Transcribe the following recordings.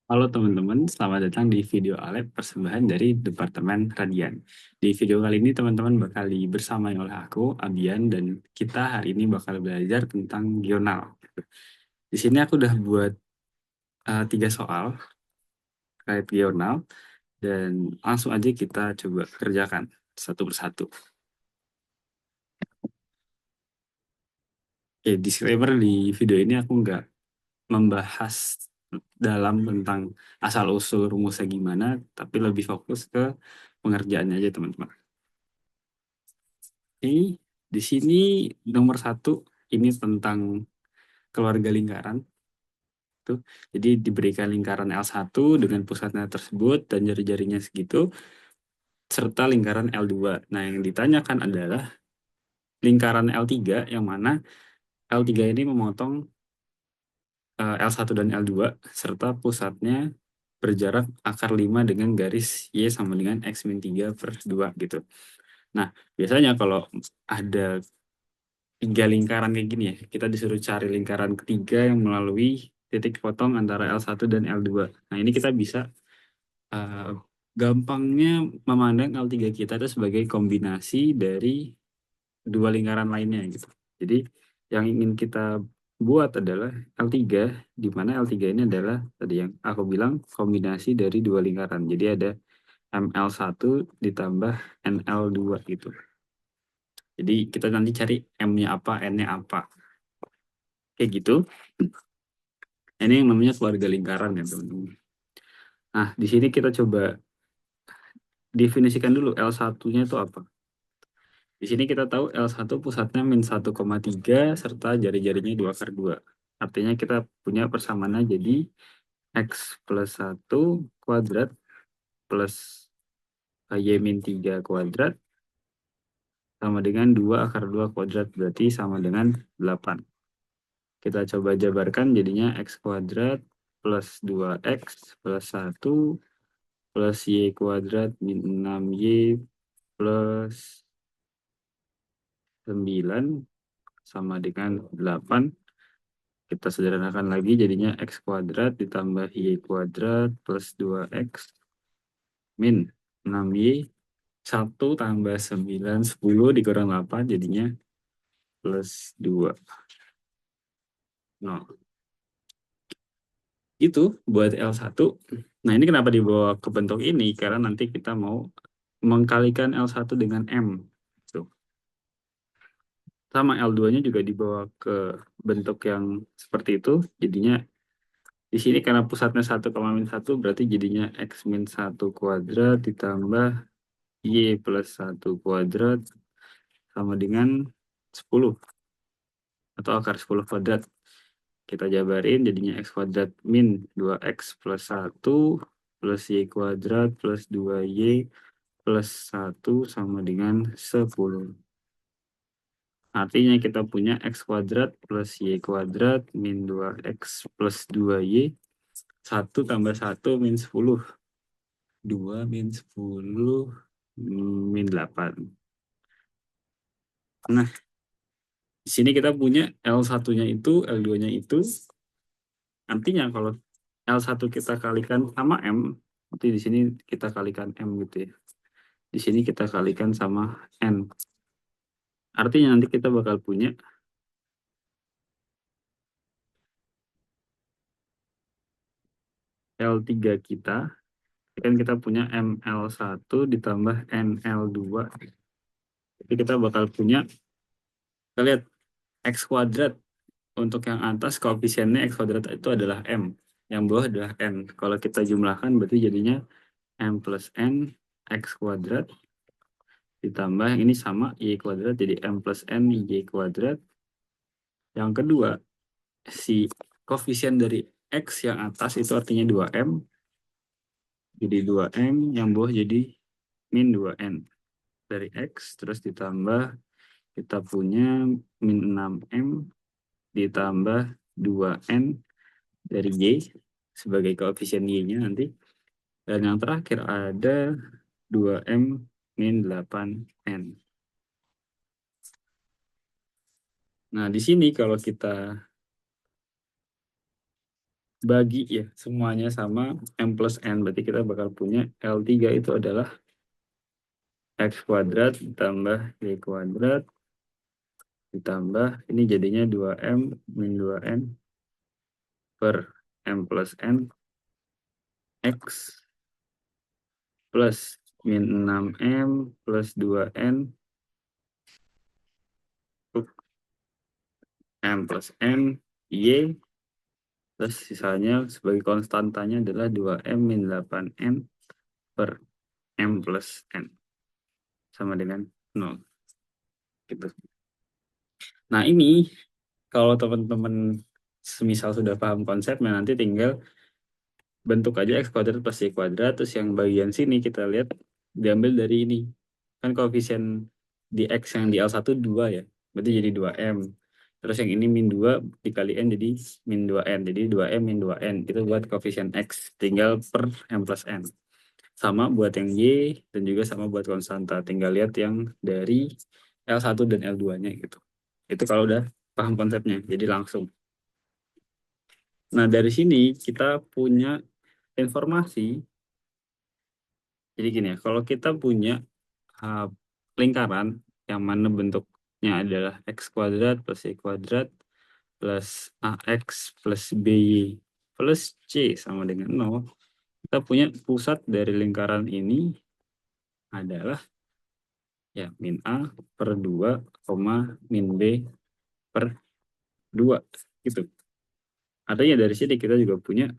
Halo teman-teman, selamat datang di video Alep persembahan dari Departemen Radian. Di video kali ini teman-teman bakal bersama oleh aku, Abian, dan kita hari ini bakal belajar tentang Gional. Di sini aku udah buat 3 soal terkait Gional, dan langsung aja kita coba kerjakan satu persatu. Oke, disclaimer di video ini aku nggak membahas dalam tentang asal-usul rumusnya gimana, tapi lebih fokus ke pengerjaannya aja teman-teman. Ini di sini nomor 1 ini tentang keluarga lingkaran tuh. Jadi diberikan lingkaran L1 dengan pusatnya tersebut dan jari-jarinya segitu serta lingkaran L2. Nah, yang ditanyakan adalah lingkaran L3 yang mana L3 ini memotong L1 dan L2 serta pusatnya berjarak akar 5 dengan garis Y sama dengan X-3/2 gitu. Nah, biasanya kalau ada 3 lingkaran kayak gini ya, kita disuruh cari lingkaran ketiga yang melalui titik potong antara L1 dan L2. Nah, ini kita bisa uh, gampangnya memandang L3 kita itu sebagai kombinasi dari dua lingkaran lainnya gitu. Jadi, yang ingin kita buat adalah L3, di mana L3 ini adalah tadi yang aku bilang kombinasi dari dua lingkaran. Jadi ada ML1 ditambah NL2 gitu. Jadi kita nanti cari M-nya apa, N-nya apa. Kayak gitu. Ini yang namanya keluarga lingkaran ya teman-teman. Nah, di sini kita coba definisikan dulu L1-nya itu apa. Di sini kita tahu L1 pusatnya -1,3 serta jari-jarinya 2/2. Artinya kita punya persamaannya jadi X plus 1 kuadrat plus Y-3 kuadrat sama dengan 2/2 kuadrat, berarti sama dengan 8. Kita coba jabarkan jadinya X kuadrat plus 2X plus 1 plus Y kuadrat min 6Y plus 9 sama dengan 8. Kita sederhanakan lagi jadinya X kuadrat ditambah Y kuadrat plus 2X min 6Y 1 tambah 9, 10 dikurang 8 jadinya plus 2. Nah, itu buat L1. Nah, ini kenapa dibawa ke bentuk ini? Karena nanti kita mau mengkalikan L1 dengan M. Tuh. Sama L2-nya juga dibawa ke bentuk yang seperti itu. Jadinya di sini karena pusatnya 1,-1 berarti jadinya X-1 kuadrat ditambah Y plus 1 kuadrat sama dengan 10 atau akar 10 kuadrat. Kita jabarin jadinya X kuadrat min 2X plus 1 plus Y kuadrat plus 2Y plus 1 sama dengan 10. Artinya kita punya X kuadrat plus Y kuadrat min 2X plus 2Y 1 tambah 1 min 10. 2 min 10 min 8. Nah, di sini kita punya L1-nya itu, L2-nya itu. Artinya kalau L1 kita kalikan sama M, nanti di sini kita kalikan M gitu ya. Di sini kita kalikan sama N. Artinya nanti kita bakal punya L3 kita, kan kita punya ML1 ditambah NL2. Jadi kita bakal punya, kita lihat X kuadrat. Untuk yang atas koefisiennya X kuadrat itu adalah M. Yang bawah adalah N. Kalau kita jumlahkan berarti jadinya M plus N X kuadrat ditambah ini sama Y kuadrat jadi M plus N Y kuadrat. Yang kedua, si koefisien dari X yang atas itu artinya 2M. Jadi 2M, yang bawah jadi min 2N. Dari X, terus ditambah kita punya min 6M ditambah 2N dari Y sebagai koefisien Y-nya nanti. Dan yang terakhir ada 2M min 8N. Nah, di sini kalau kita bagi ya semuanya sama M plus N. Berarti kita bakal punya L3 itu adalah X kuadrat ditambah Y kuadrat ditambah ini jadinya 2M min 2N per M plus N X plus min 6M plus 2N M plus N Y plus sisanya sebagai konstantanya adalah 2M min 8N per M plus N sama dengan 0 gitu. Nah ini kalau teman-teman semisal sudah paham konsepnya nanti tinggal bentuk aja X kuadrat plus Y kuadrat, terus yang bagian sini kita lihat diambil dari ini. Kan koefisien di X yang di L1 2 ya, berarti jadi 2M. Terus yang ini min 2 dikali N jadi min 2N, jadi 2M min 2N. Itu buat koefisien X, tinggal per M plus N. Sama buat yang Y, dan juga sama buat konstanta. Tinggal lihat yang dari L1 dan L2-nya gitu. Itu kalau udah paham konsepnya, jadi langsung. Nah, dari sini kita punya informasi. Jadi gini ya, kalau kita punya uh, lingkaran yang mana bentuknya adalah X kuadrat plus Y kuadrat plus AX plus BY plus C sama dengan 0, kita punya pusat dari lingkaran ini adalah ya min A per 2, min B per 2 gitu. Artinya dari sini kita juga punya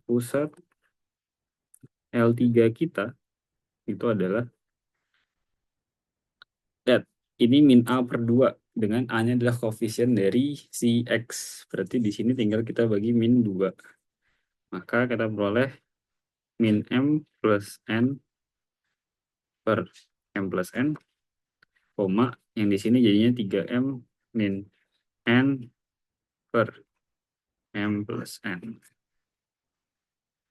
pusat L3 kita itu adalah lihat ini min A per 2 dengan A-nya adalah koefisien dari si X. Berarti di sini tinggal kita bagi min 2. Maka kita peroleh min M plus N per M plus N, koma yang di sini jadinya 3M min N per M plus N.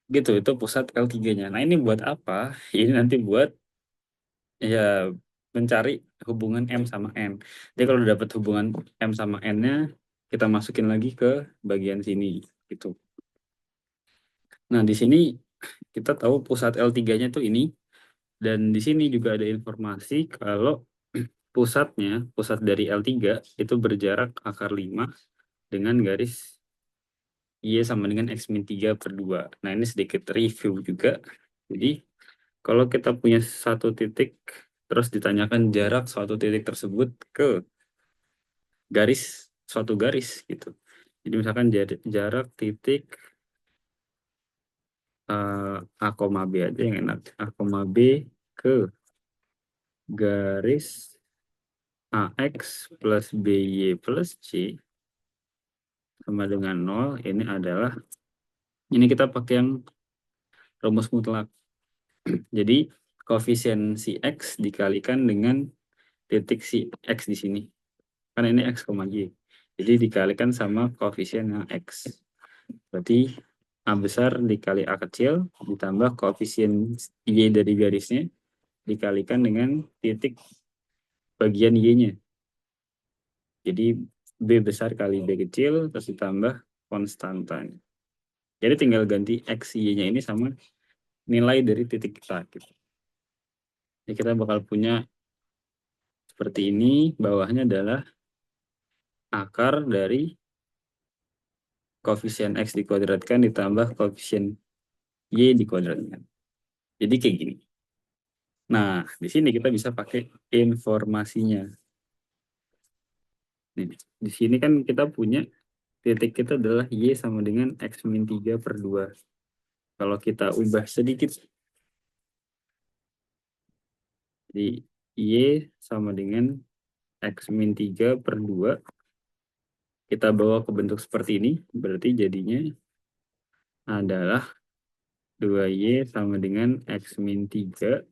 Gitu, itu pusat L3-nya. Nah, ini buat apa? Ini nanti buat ya mencari hubungan M sama N. Jadi kalau udah dapat hubungan M sama N-nya, kita masukin lagi ke bagian sini gitu. Nah, di sini kita tahu pusat L3-nya tuh ini, dan di sini juga ada informasi kalau pusat dari L3 itu berjarak akar 5 dengan garis Y sama dengan X min 3 per 2. Nah, ini sedikit review juga. Jadi, kalau kita punya satu titik, terus ditanyakan jarak suatu titik tersebut ke suatu garis gitu. Jadi misalkan jarak titik A, B aja yang enak. A, B ke garis AX plus BY plus C sama dengan 0. Ini kita pakai yang rumus mutlak. Jadi koefisien si X dikalikan dengan titik si X di sini. Karena ini X, Y. Jadi dikalikan sama koefisien yang X. Berarti A besar dikali A kecil ditambah koefisien Y dari garisnya dikalikan dengan titik bagian Y-nya. Jadi B besar kali B kecil terus ditambah konstantanya. Jadi tinggal ganti X, Y-nya ini sama nilai dari titik kita. Gitu. Jadi kita bakal punya seperti ini, bawahnya adalah akar dari koefisien X dikuadratkan ditambah koefisien Y dikuadratkan. Jadi kayak gini. Nah, di sini kita bisa pakai informasinya. Nih, di sini kan kita punya titik kita adalah Y sama dengan X min 3 per 2. Kalau kita ubah sedikit, jadi Y sama dengan X min 3 per 2, kita bawa ke bentuk seperti ini, berarti jadinya adalah 2Y sama dengan X min 3.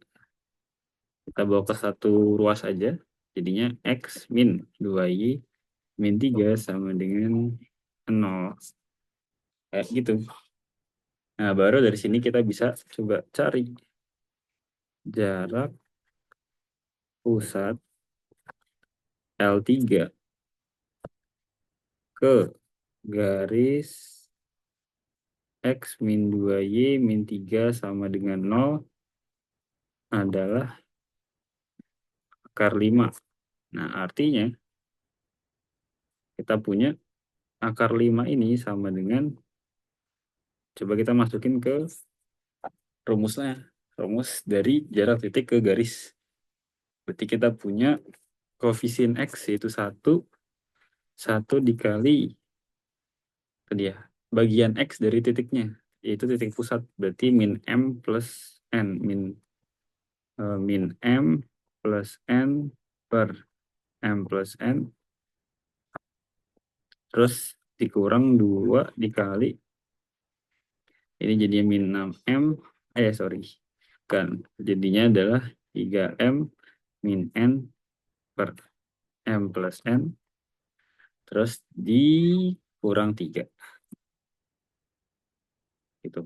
Kita bawa ke satu ruas aja, jadinya X min 2Y min 3 sama dengan 0. Kayak gitu. Nah, baru dari sini kita bisa coba cari jarak pusat L3 ke garis X min 2Y min 3 sama dengan 0 adalah akar 5. Nah, artinya kita punya akar 5 ini sama dengan, coba kita masukin ke rumusnya. Rumus dari jarak titik ke garis. Berarti kita punya koefisien X yaitu 1 dikali tadi ya, bagian X dari titiknya, yaitu titik pusat. Berarti min M plus N. Min M plus N per M plus N. Terus dikurang 2 dikali. Ini jadinya min 6M. Sorry. Kan jadinya adalah 3M min N per M plus N. Terus dikurang 3. Gitu.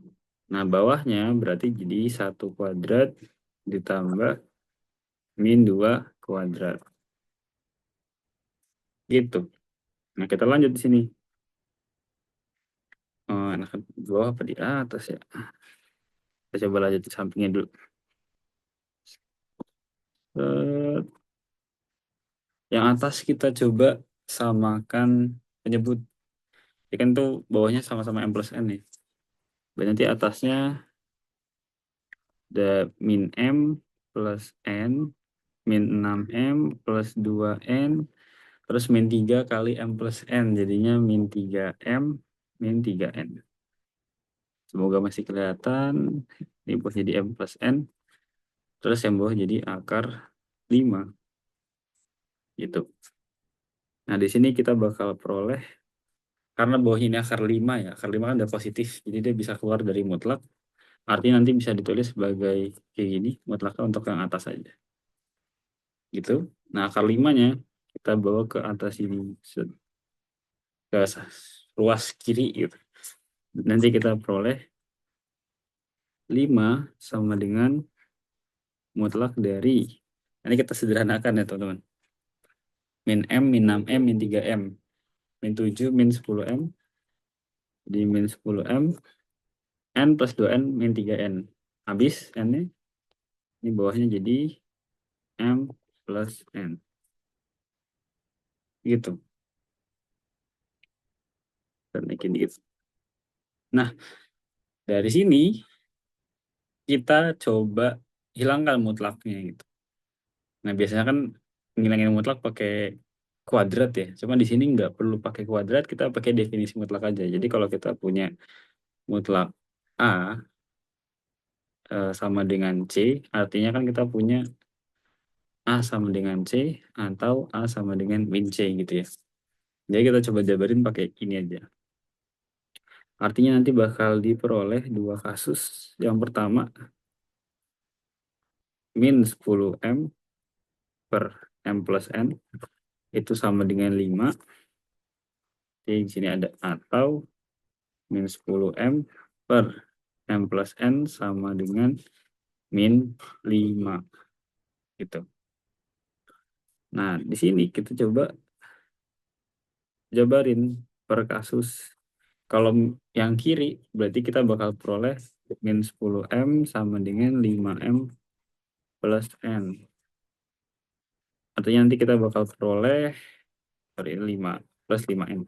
Nah, bawahnya berarti jadi 1 kuadrat ditambah min 2 kuadrat. Gitu. Nah, kita lanjut di sini. Enak di bawah apa di atas ya? Kita coba lanjut di sampingnya dulu. Yang atas kita coba samakan penyebut. Ya kan tuh bawahnya sama-sama M plus N nih. Berarti nanti atasnya ada min M plus N, min 6M plus 2N, terus min 3 kali M plus N. Jadinya min 3M, min 3N. Semoga masih kelihatan. Ini bawah jadi M plus N. Terus yang bawah jadi akar 5. Gitu. Nah, di sini kita bakal peroleh, karena bawahnya ini akar 5 ya. Akar 5 kan udah positif. Jadi dia bisa keluar dari mutlak. Artinya nanti bisa ditulis sebagai kayak gini, mutlaknya untuk yang atas saja. Gitu. Nah, akar 5-nya kita bawa ke atas ini. Ke ruas kiri gitu. Nanti kita peroleh 5 sama dengan mutlak dari, nanti kita sederhanakan ya teman-teman. Min M, min 6M, min 3M. Min 7, min 10M. Jadi min 10M. N plus 2N, min 3N. Habis N-nya. Ini bawahnya jadi M plus N. Gitu. Dan naikin dikit. Nah, dari sini kita coba hilangkan mutlaknya gitu. Nah, biasanya kan ngilangin mutlak pakai kuadrat ya. Cuma di sini nggak perlu pakai kuadrat, kita pakai definisi mutlak aja. Jadi kalau kita punya mutlak A sama dengan C, artinya kan kita punya A sama dengan C atau A sama dengan min C gitu ya. Jadi kita coba jabarin pakai ini aja. Artinya nanti bakal diperoleh dua kasus. Yang pertama, min 10M per M plus N itu sama dengan 5. Jadi di sini ada atau min 10M per M plus N sama dengan min 5. Gitu. Nah, di sini kita coba jabarin per kasus. Kalau yang kiri, berarti kita bakal peroleh min 10M sama dengan 5M plus N. Artinya nanti kita bakal peroleh 5 plus 5N.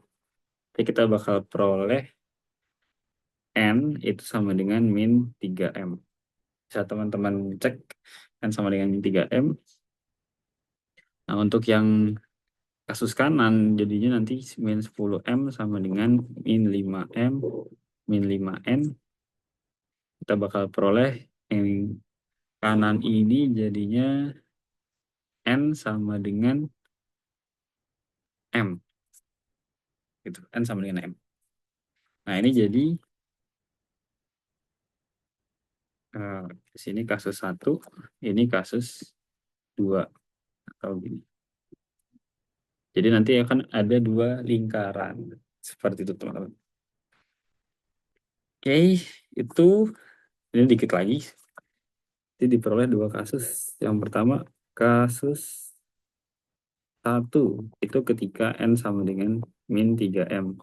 Jadi kita bakal peroleh N itu sama dengan min 3M. Bisa teman-teman cek N sama dengan min 3M. Nah, untuk yang kasus kanan, jadinya nanti min 10M sama dengan min 5M, min 5N. Kita bakal peroleh yang kanan ini jadinya N sama dengan M. Gitu. N sama dengan M. Nah, ini jadi di sini kasus 1, ini kasus 2 atau gini. Jadi nanti akan ada 2 lingkaran seperti itu teman-teman. Oke, itu ini dikit lagi. Jadi diperoleh 2 kasus. Yang pertama kasus 1 itu ketika N sama dengan min 3M.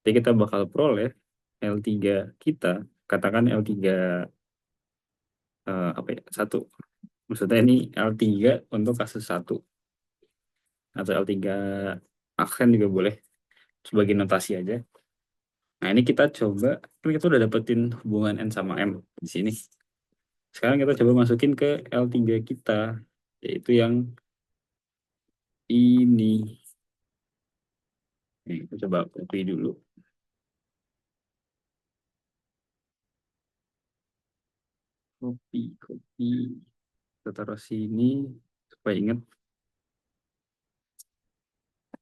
Jadi kita bakal peroleh L3 kita, katakan L3 apa ya, 1. Maksudnya ini L3 untuk kasus 1 atau L3 aksen juga boleh sebagai notasi aja. Nah, ini kita coba, kan kita udah dapetin hubungan N sama M di sini. Sekarang kita coba masukin ke L3 kita, yaitu yang ini. Nih, kita coba copy dulu. Copy. Kita taruh sini supaya ingat.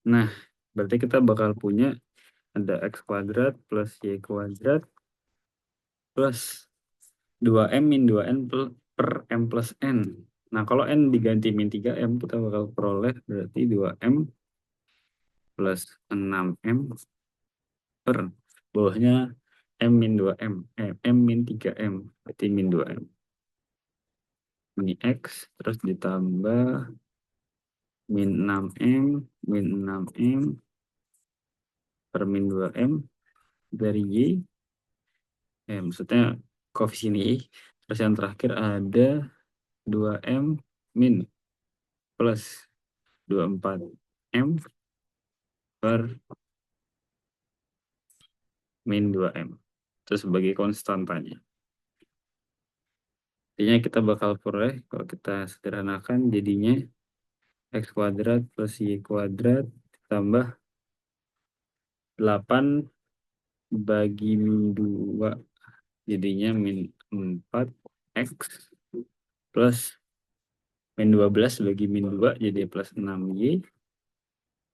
Nah, berarti kita bakal punya ada X kuadrat plus Y kuadrat plus 2M min 2N per M plus N. Nah, kalau N diganti min 3M, kita bakal peroleh berarti 2M plus 6M per bawahnya M min 2M. M min 3M, berarti min 2M. Ini X, terus ditambah min 6M, min 6M per min 2M dari Y. Maksudnya koefisien Y. Terus yang terakhir ada 2M min plus 24M per min 2M. Itu sebagai konstantanya. Jadinya kita bakal peroleh, kalau kita sederhanakan jadinya X kuadrat plus Y kuadrat ditambah 8 bagi min 2. Jadinya min 4X plus min 12 bagi min 2 jadi plus 6Y.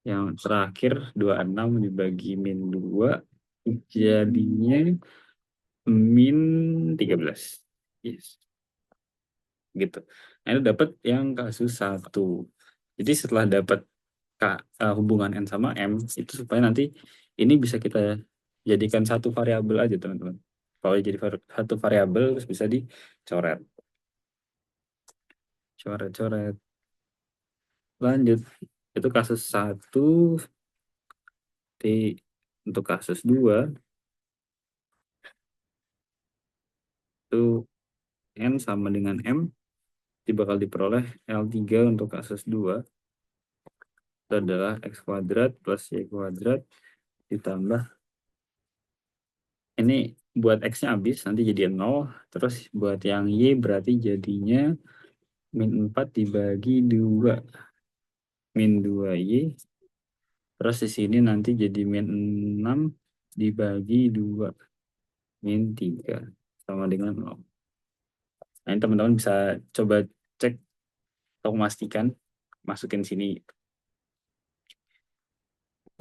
Yang terakhir 26 dibagi min 2 jadinya min 13. Yes. Gitu. Nah, itu dapat yang kasus 1. Jadi setelah dapat hubungan N sama M, itu supaya nanti ini bisa kita jadikan satu variabel aja, teman-teman. Kalau jadi satu variabel, terus bisa dicoret. Coret-coret. Lanjut. Itu kasus 1. Untuk kasus 2, itu N sama dengan M, bakal diperoleh L3 untuk kasus 2. Itu adalah X kuadrat plus Y kuadrat ditambah. Ini buat X-nya habis, nanti jadi 0. Terus buat yang Y berarti jadinya min 4 dibagi 2. Min 2Y. Terus di sini nanti jadi min 6 dibagi 2. Min 3. Sama dengan 0. Nah, ini teman-teman bisa coba cek atau memastikan. Masukin sini.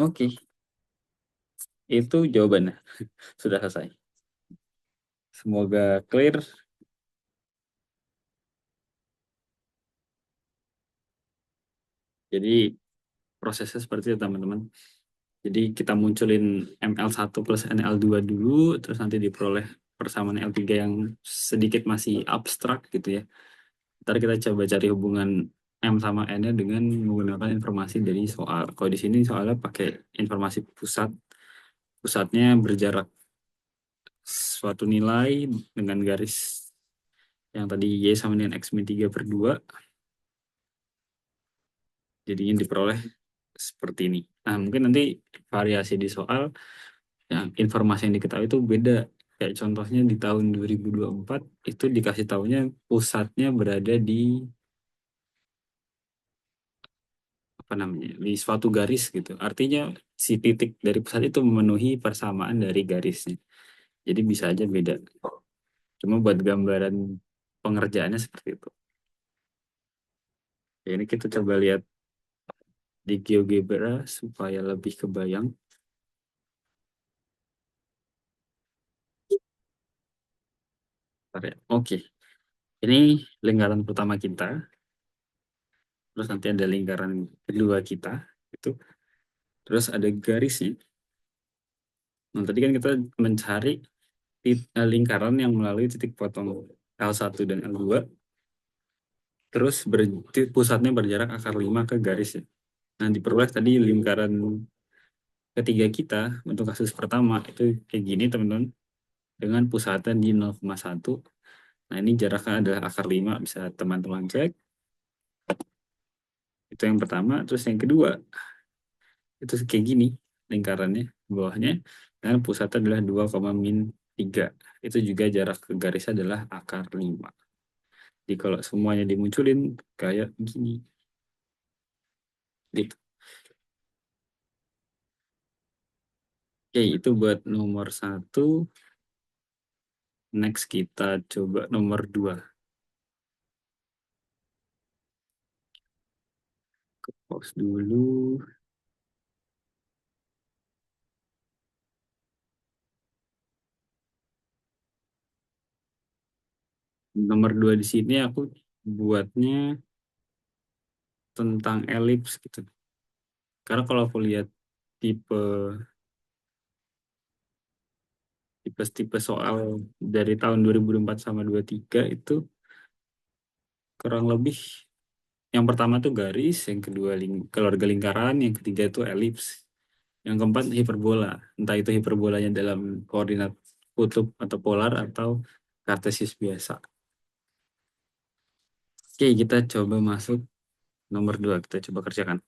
Oke. Itu jawabannya. Sudah selesai. Semoga clear. Jadi prosesnya seperti itu, teman-teman. Jadi kita munculin ML1 plus NL2 dulu, terus nanti diperoleh persamaan L3 yang sedikit masih abstrak gitu ya. Ntar kita coba cari hubungan M sama N-nya dengan menggunakan informasi dari soal. Kalau di sini soalnya pakai informasi pusat. Pusatnya berjarak suatu nilai dengan garis yang tadi Y sama dengan X min 3 per 2. Jadinya diperoleh seperti ini. Nah, mungkin nanti variasi di soal yang informasi yang diketahui itu beda. Kayak contohnya di tahun 2024 itu dikasih tahunya pusatnya berada di apa namanya, di suatu garis gitu. Artinya si titik dari pusat itu memenuhi persamaan dari garisnya. Jadi bisa aja beda. Cuma buat gambaran pengerjaannya seperti itu. Ya, ini kita coba lihat di GeoGebra supaya lebih kebayang. Oke, ini lingkaran pertama kita. Terus nanti ada lingkaran kedua kita. Itu. Terus ada garisnya. Nah, tadi kan kita mencari lingkaran yang melalui titik potong L1 dan L2. Terus pusatnya berjarak akar 5 ke garisnya. Nah, diperoleh tadi lingkaran ketiga kita untuk kasus pertama itu kayak gini teman-teman, dengan pusatan di 0,1. Nah ini jaraknya adalah akar 5, bisa teman-teman cek. Itu yang pertama. Terus yang kedua itu kayak gini lingkarannya bawahnya, dengan pusatnya adalah 2,-3. Itu juga jarak ke garis adalah akar 5. Jadi kalau semuanya dimunculin kayak gini gitu. Oke, itu buat nomor 1. Next kita coba nomor 2. Pause dulu. Nomor 2 di sini aku buatnya tentang elips gitu. Karena kalau aku lihat tipe tipe soal dari tahun 2004 sama 23 itu kurang lebih yang pertama tuh garis, yang kedua keluarga lingkaran, yang ketiga itu elips, yang keempat hiperbola. Entah itu hiperbolanya dalam koordinat kutub atau polar atau kartesius biasa. Oke, kita coba masuk nomor 2, kita coba kerjakan.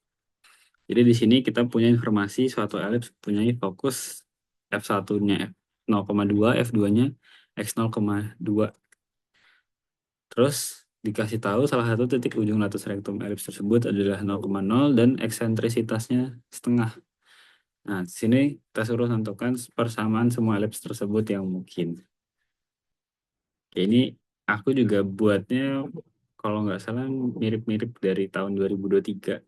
Jadi di sini kita punya informasi suatu elips punya fokus F1-nya 0,2, F2-nya X 0,2. Terus dikasih tahu salah satu titik ujung latus rektum elips tersebut adalah 0,0 dan eksentrisitasnya setengah. Nah, di sini kita suruh tentukan persamaan semua elips tersebut yang mungkin. Oke, ini aku juga buatnya kalau nggak salah mirip-mirip dari tahun 2023.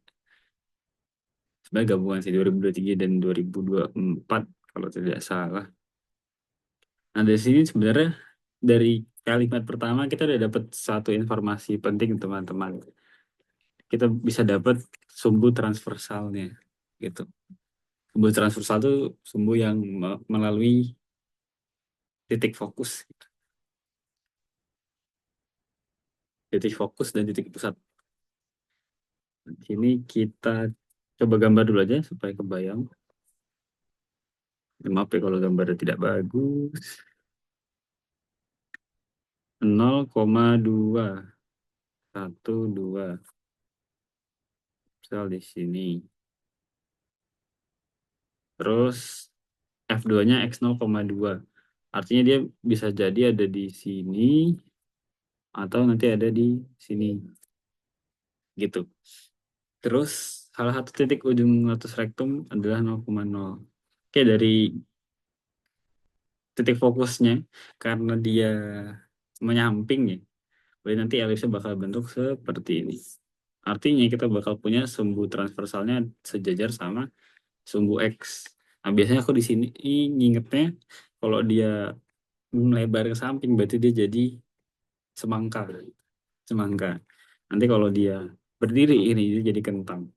Sebenarnya gabungan sih 2023 dan 2024 kalau tidak salah. Nah, dari sini sebenarnya dari kalimat pertama kita udah dapat satu informasi penting teman-teman. Kita bisa dapat sumbu transversalnya gitu. Sumbu transversal itu sumbu yang melalui titik fokus, titik fokus dan titik pusat. Di sini kita coba gambar dulu aja supaya kebayang. Maaf ya kalau gambarnya tidak bagus. 0,2, 1, 2. Misal di sini. Terus F2-nya X 0,2. Artinya dia bisa jadi ada di sini atau nanti ada di sini. Gitu. Terus salah satu titik ujung latus rektum adalah 0,0. Oke, dari titik fokusnya karena dia menyamping ya. Jadi nanti elipsnya bakal bentuk seperti ini. Artinya kita bakal punya sumbu transversalnya sejajar sama sumbu X. Nah, biasanya aku di sini ngingetnya kalau dia melebar ke samping berarti dia jadi semangka. Semangka. Nanti kalau dia berdiri ini dia jadi kentang.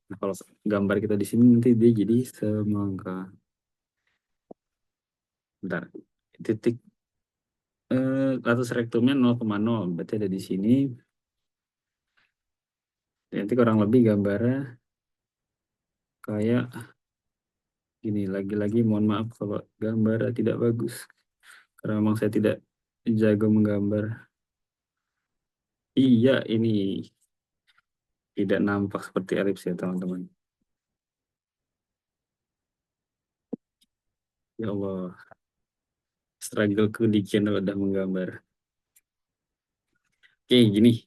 Nah, kalau gambar kita di sini nanti dia jadi semangka. Bentar. Titik latus rektumnya 0,0 berarti ada di sini. Nanti kurang lebih gambarnya kayak gini. Lagi-lagi mohon maaf kalau gambar tidak bagus karena memang saya tidak jago menggambar. Iya, ini tidak nampak seperti elips ya teman-teman. Ya Allah, struggle ku dikit udah menggambar. Oke, gini.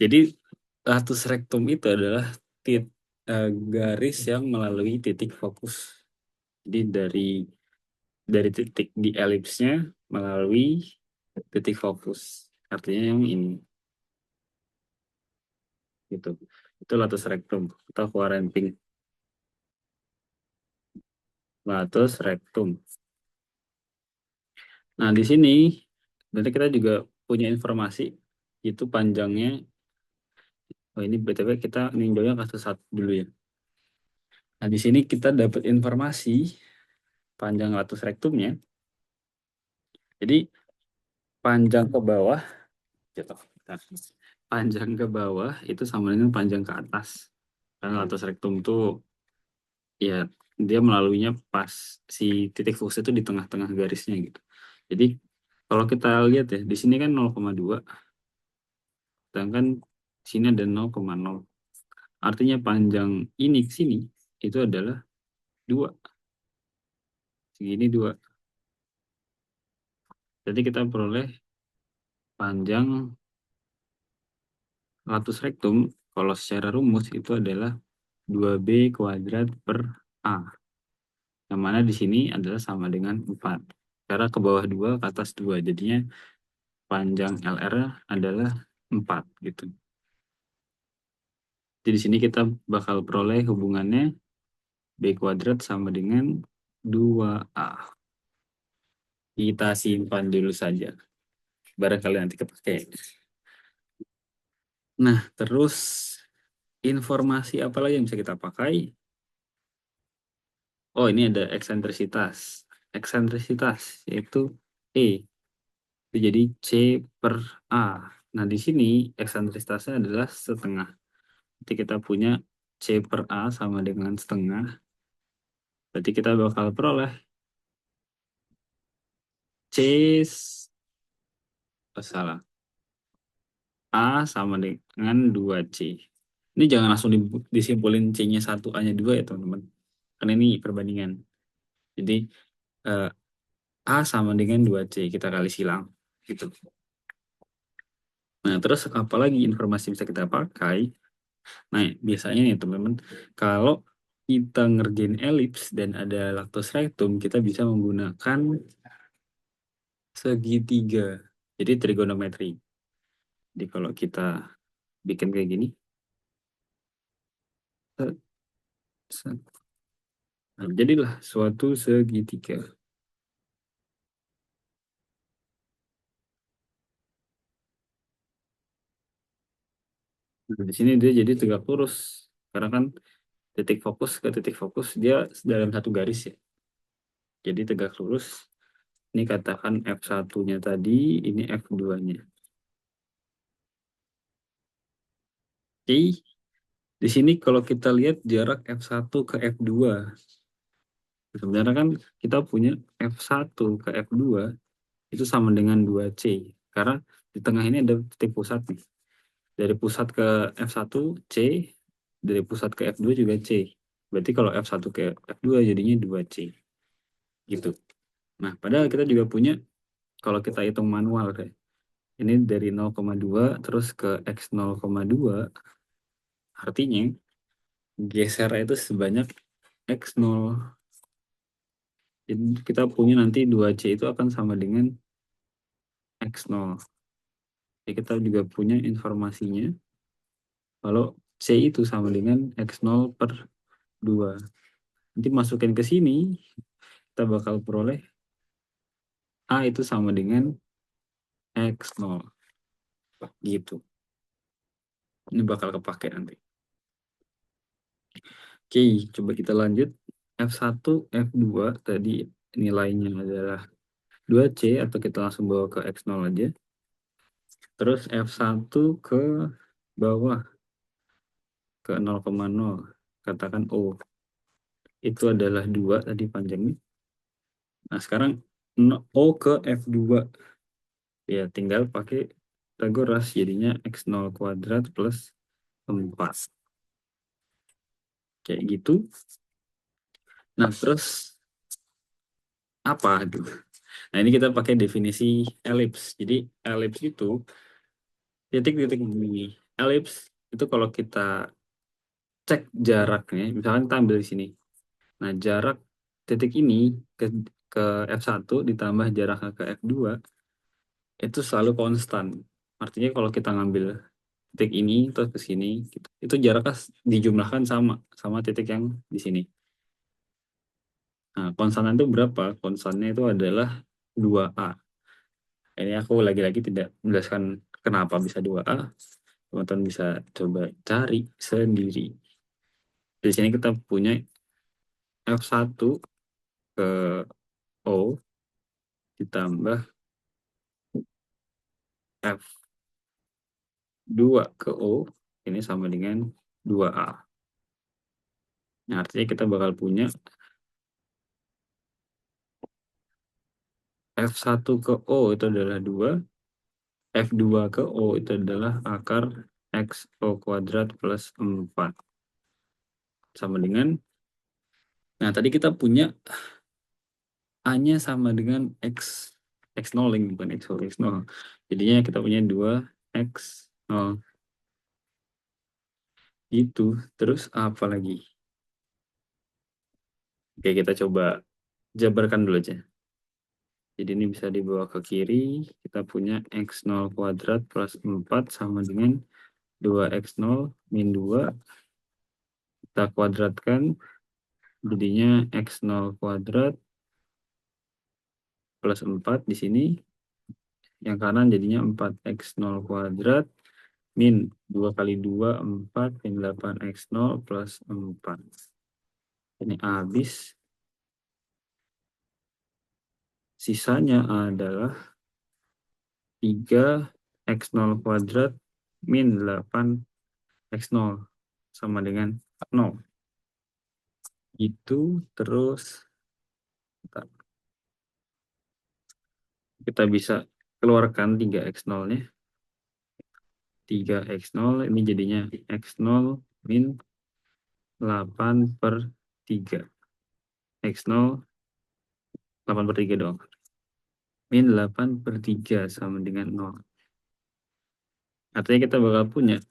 Jadi latus rektum itu adalah garis yang melalui titik fokus. Jadi dari titik di elipsnya melalui titik fokus. Artinya yang ini gitu. Itu latus rektum atau quarantine. Latus rektum. Nah, di sini berarti kita juga punya informasi itu panjangnya. Oh, ini BTW kita ninjaunya kasus 1 dulu ya. Nah, di sini kita dapat informasi panjang latus rektumnya. Jadi panjang ke bawah, jatuh. Panjang ke bawah itu sama dengan panjang ke atas. Karena latus rektum tuh ya dia melaluinya pas si titik fokus itu di tengah-tengah garisnya gitu. Jadi kalau kita lihat ya, di sini kan 0,2, sedangkan di sini ada 0,0. Artinya panjang ini ke sini itu adalah 2. Segini 2. Jadi kita peroleh panjang latus rektum kalau secara rumus itu adalah 2B kuadrat per A. Yang mana di sini adalah sama dengan 4. Karena ke bawah 2, ke atas 2. Jadinya panjang LR adalah 4 gitu. Jadi di sini kita bakal peroleh hubungannya B kuadrat sama dengan 2A. Kita simpan dulu saja. Barangkali nanti kepake. Nah, terus informasi apa lagi yang bisa kita pakai? Oh, ini ada eksentrisitas. Eksentrisitas yaitu E. Itu jadi C per A. Nah, di sini eksentrisitasnya adalah setengah. Jadi kita punya C per A sama dengan setengah. Berarti kita bakal peroleh C, salah, A sama dengan 2C. Ini jangan langsung disimpulin C-nya 1, A-nya 2 ya teman-teman. Karena ini perbandingan. Jadi eh, A sama dengan 2C. Kita kali silang. Gitu. Nah, terus apa lagi informasi bisa kita pakai? Nah, biasanya nih teman-teman, kalau kita ngerjain elips dan ada lactus rectum, kita bisa menggunakan segitiga. Jadi trigonometri. Jadi kalau kita bikin kayak gini, set, set. Nah, jadilah suatu segitiga. Nah, di sini dia jadi tegak lurus. Karena kan titik fokus ke titik fokus dia dalam satu garis ya. Jadi tegak lurus. Ini katakan F1-nya tadi, ini F2-nya. Oke, di sini kalau kita lihat jarak F1 ke F2, sebenarnya kan kita punya F1 ke F2 itu sama dengan 2C. Karena di tengah ini ada titik pusat nih. Dari pusat ke F1 C, dari pusat ke F2 juga C. Berarti kalau F1 ke F2 jadinya 2C. Gitu. Nah, padahal kita juga punya, kalau kita hitung manual kayak ini dari 0,2 terus ke X 0,2, artinya geser itu sebanyak X0. Jadi kita punya nanti 2C itu akan sama dengan X0. Jadi kita juga punya informasinya kalau C itu sama dengan X0 per 2. Nanti masukin ke sini, kita bakal peroleh A itu sama dengan X0. Gitu. Ini bakal kepake nanti. Oke, coba kita lanjut. F1, F2 tadi nilainya adalah 2C atau kita langsung bawa ke X0 aja. Terus F1 ke bawah ke 0,0. Katakan O. Itu adalah 2 tadi panjangnya. Nah, sekarang O ke F2. Ya, tinggal pakai Pythagoras. Jadinya X0 kuadrat plus 4. Kayak gitu. Nah, terus apa itu? Nah, ini kita pakai definisi elips. Jadi, elips itu titik-titik ini. Elips itu kalau kita cek jaraknya, misalkan kita ambil di sini. Nah, jarak titik ini ke F1 ditambah jaraknya ke F2 itu selalu konstan. Artinya kalau kita ngambil titik ini terus ke sini, itu jaraknya dijumlahkan sama sama titik yang di sini. Nah, konstannya itu berapa? Konstannya itu adalah 2A. Ini aku lagi-lagi tidak menjelaskan kenapa bisa 2A. Teman-teman bisa coba cari sendiri. Di sini kita punya F1 ke O ditambah F2 ke O, ini sama dengan 2A. Nah, artinya kita bakal punya F1 ke O itu adalah 2, F2 ke O itu adalah akar XO kuadrat plus 4. Sama dengan, nah tadi kita punya A-nya sama dengan X0, bukan X0, X0. Jadinya kita punya 2 X0. Gitu. Terus apa lagi? Oke, kita coba jabarkan dulu aja. Jadi ini bisa dibawa ke kiri. Kita punya X0 kuadrat plus 4 sama dengan 2X0 min 2. Kita kuadratkan. Jadinya X0 kuadrat plus 4 di sini. Yang kanan jadinya 4X0 kuadrat min 2 kali 2, 4, min 8X0 plus 4. Ini habis. Sisanya adalah 3X0 kuadrat min 8X0 sama dengan 0. Itu terus kita bisa keluarkan 3X0-nya. 3X0 ini jadinya X0 min 8 per 3. X0 8 per 3 dong. Min 8 per 3 sama dengan 0. Artinya kita bakal punya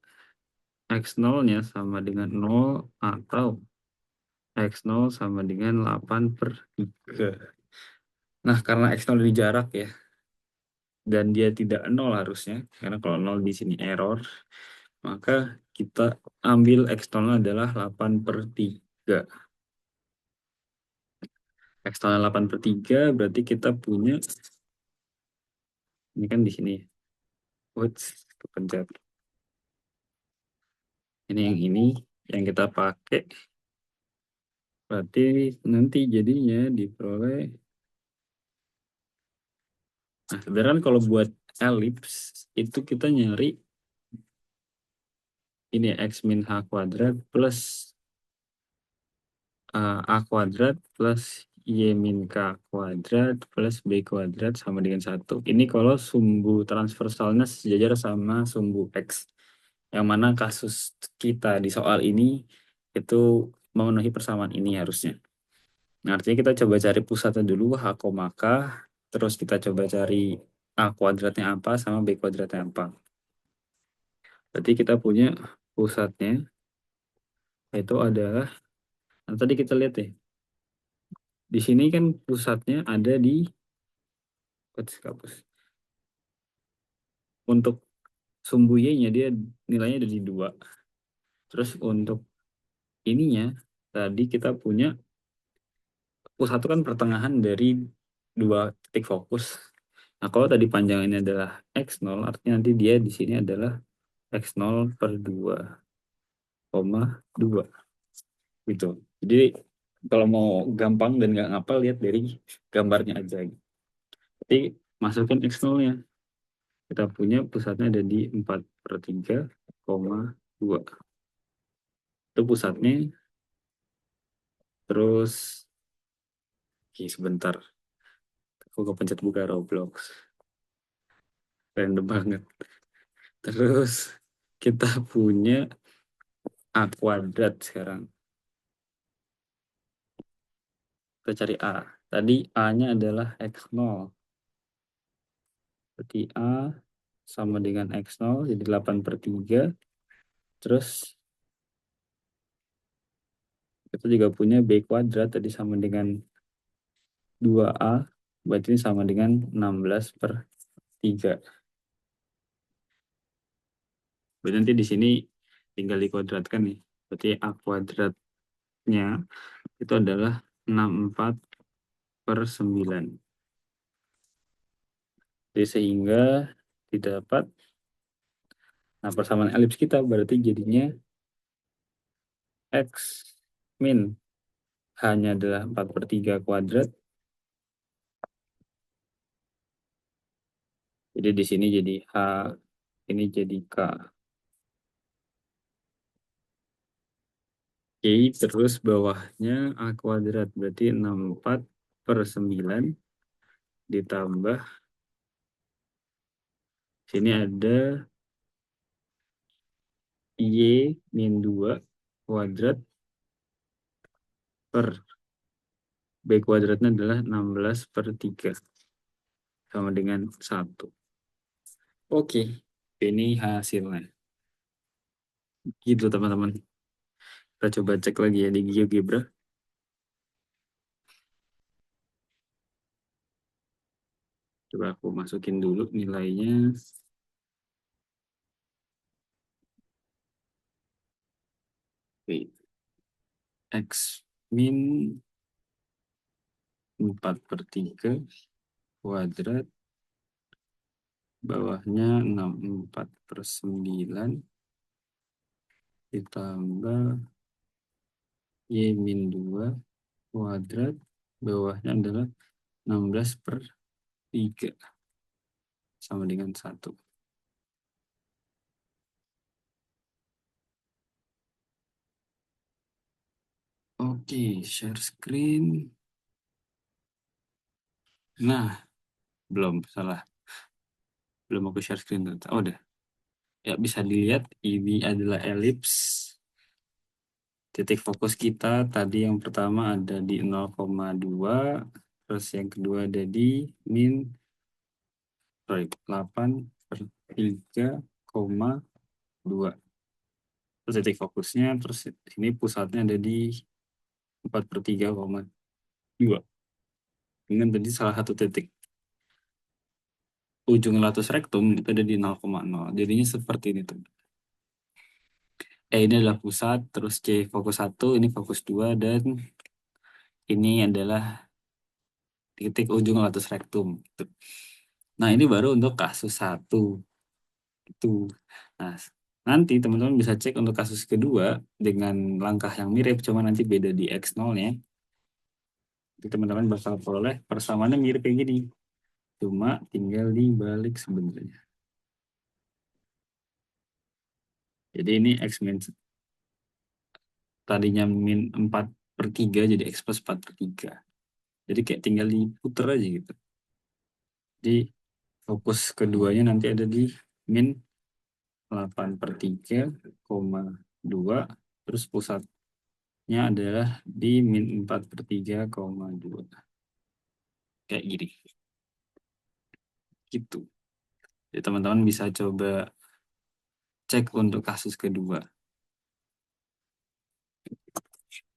X0-nya sama dengan 0 atau X0 sama dengan 8 per 3. Nah, karena X0 di jarak ya, dan dia tidak 0 harusnya, karena kalau 0 di sini error, maka kita ambil X0 adalah 8 per 3. X0 8 per 3 berarti kita punya, ini kan di sini, kepencet. Ini yang kita pakai. Berarti nanti jadinya diperoleh. Nah, sebenarnya kalau buat elips itu kita nyari ini ya, X min H kuadrat plus A kuadrat plus Y min K kuadrat plus B kuadrat sama dengan 1. Ini kalau sumbu transversalnya sejajar sama sumbu X. Yang mana kasus kita di soal ini itu memenuhi persamaan ini harusnya. Nah, artinya kita coba cari pusatnya dulu, H, K. Terus kita coba cari A kuadratnya apa sama B kuadratnya apa. Berarti kita punya pusatnya, itu adalah, nah tadi kita lihat deh, di sini kan pusatnya ada di, untuk sumbu Y-nya dia nilainya ada di 2. Terus untuk ininya, tadi kita punya pusat itu kan pertengahan dari 2 titik fokus. Nah, kalau tadi panjangannya adalah X0, artinya nanti dia di sini adalah X0 per 2,2. Gitu. Jadi, kalau mau gampang dan nggak ngapal, lihat dari gambarnya aja. Jadi, masukin X0-nya. Kita punya pusatnya ada di 4 per 3,2. Itu pusatnya. Terus, oke, sebentar. Aku kepencet buka Roblox. Random banget. Terus, kita punya A kuadrat sekarang. Kita cari A. Tadi A-nya adalah X0. Berarti A sama dengan X0, jadi 8 per 3. Terus, kita juga punya B kuadrat, tadi sama dengan 2A. Berarti ini sama dengan 16 per 3. Berarti nanti di sini tinggal dikuadratkan nih. Berarti A kuadratnya itu adalah 64 per 9. Jadi sehingga didapat, nah persamaan elips kita berarti jadinya X min hanya adalah 4 per 3 kuadrat. Jadi di sini jadi H, ini jadi K. terus bawahnya A kuadrat, berarti 64/9 ditambah, sini ada Y min 2 kuadrat per B kuadratnya adalah 16/3 sama dengan 1. Oke, ini hasilnya. Gitu teman-teman. Kita coba cek lagi ya di GeoGebra. Coba aku masukin dulu nilainya. Oke. X min 4/3 kuadrat, bawahnya 64/9 ditambah Y min 2 kuadrat, bawahnya adalah 16/3 sama dengan 1. Oke, share screen. Nah, belum, salah. Belum aku share screen. Oh, udah. Ya, bisa dilihat ini adalah elips. Titik fokus kita tadi yang pertama ada di 0,2, terus yang kedua ada di min 8/3,2. Terus titik fokusnya, terus ini pusatnya ada di 4/3,2. Dengan tadi salah satu titik ujung latus rektum itu ada di 0,0. Jadinya seperti ini tuh. Ini adalah pusat, terus C fokus 1, ini fokus 2, dan ini adalah titik ujung latus rektum. Nah, ini baru untuk kasus 1. Itu. Nah, nanti teman-teman bisa cek untuk kasus kedua dengan langkah yang mirip, cuma nanti beda di X0-nya. Jadi teman-teman bakal peroleh persamaannya mirip kayak gini. Cuma tinggal dibalik sebenarnya. Jadi ini X min tadinya min 4/3 jadi X plus 4/3. Jadi kayak tinggal diputer aja gitu. Jadi fokus keduanya nanti ada di min 8/3,2, terus pusatnya adalah di min 4/3,2. Kayak gini. Gitu. Jadi teman-teman bisa coba cek untuk kasus kedua.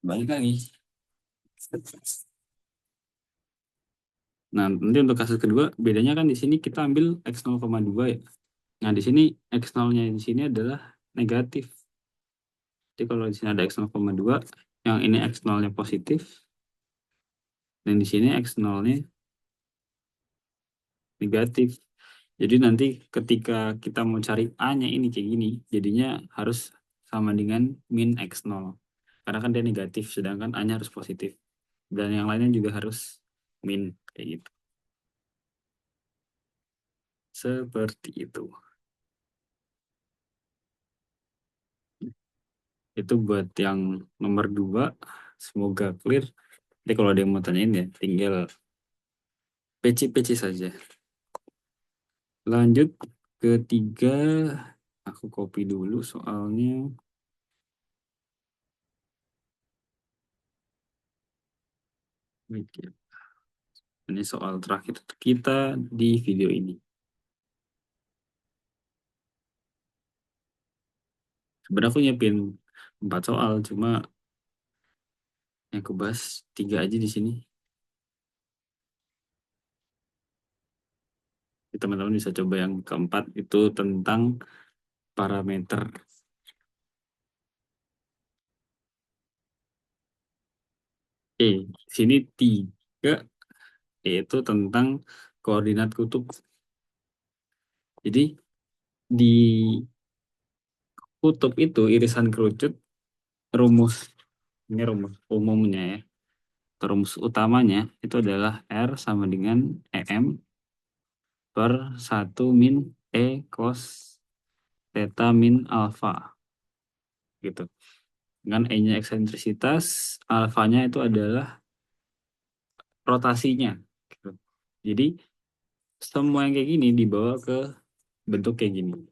Balik lagi. Nah, nanti untuk kasus kedua, bedanya kan di sini kita ambil X0,2 ya. Nah, di sini X0-nya di sini adalah negatif. Jadi kalau di sini ada X0,2, yang ini X0-nya positif, dan di sini X0-nya negatif. Jadi nanti ketika kita mau cari A-nya ini kayak gini, jadinya harus sama dengan min X0. Karena kan dia negatif, sedangkan A-nya harus positif. Dan yang lainnya juga harus min, kayak gitu. Seperti itu. Itu buat yang nomor 2, semoga clear. Jadi kalau ada yang mau tanyain ya, tinggal PC-PC saja. Lanjut ke 3, aku copy dulu soalnya. Ini soal terakhir kita di video ini. Sebenarnya aku nyiapin 4 soal, cuma yang aku bahas 3 aja di sini. Teman-teman bisa coba yang keempat, itu tentang parameter. Sini 3, yaitu tentang koordinat kutub. Jadi di kutub itu irisan kerucut, rumus ini rumus umumnya ya. Rumus utamanya itu adalah R sama dengan EM per 1 min E cos theta min alpha. Gitu. Dengan E-nya eksentrisitas, alfanya itu adalah rotasinya. Gitu. Jadi semua yang kayak gini dibawa ke bentuk kayak gini.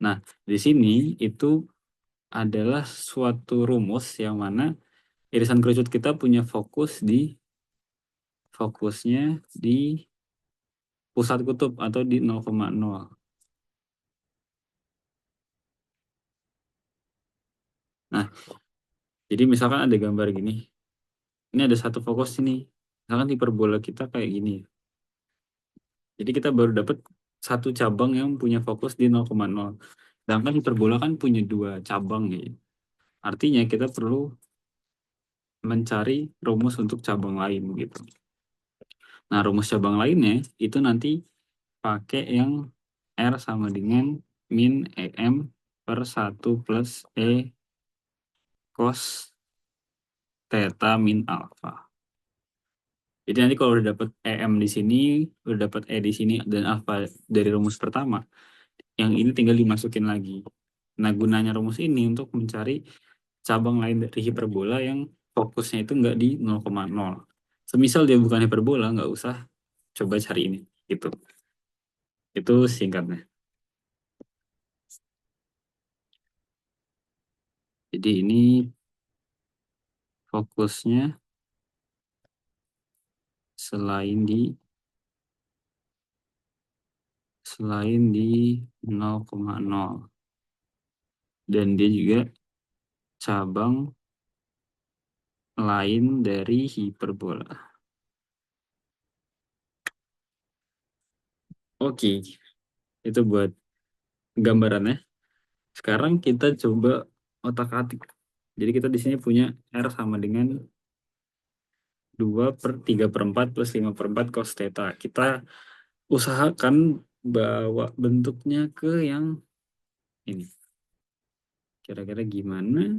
Nah, di sini itu adalah suatu rumus yang mana irisan kerucut kita punya fokusnya di pusat kutub atau di 0,0. Nah, jadi misalkan ada gambar gini. Ini ada satu fokus ini. Misalkan hiperbola kita kayak gini. Jadi kita baru dapat satu cabang yang punya fokus di 0,0. Sedangkan hiperbola kan punya dua cabang ya. Artinya kita perlu mencari rumus untuk cabang lain gitu. Nah, rumus cabang lainnya itu nanti pakai yang R sama dengan min EM per 1 plus E cos theta min alpha. Jadi nanti kalau udah dapet EM di sini, udah dapet E di sini, dan alpha dari rumus pertama, yang ini tinggal dimasukin lagi. Nah, gunanya rumus ini untuk mencari cabang lain dari hiperbola yang fokusnya itu nggak di 0,0. Semisal dia bukan hiperbola, nggak usah coba cari ini. Gitu. Itu singkatnya. Jadi ini fokusnya selain di 0,0. Dan dia juga cabang lain dari hiperbola. Oke, itu buat gambarannya. Sekarang kita coba otak-atik. Jadi kita di sini punya R sama dengan 2/3/4 plus 5/4 cos theta. Kita usahakan bawa bentuknya ke yang ini. Kira-kira gimana?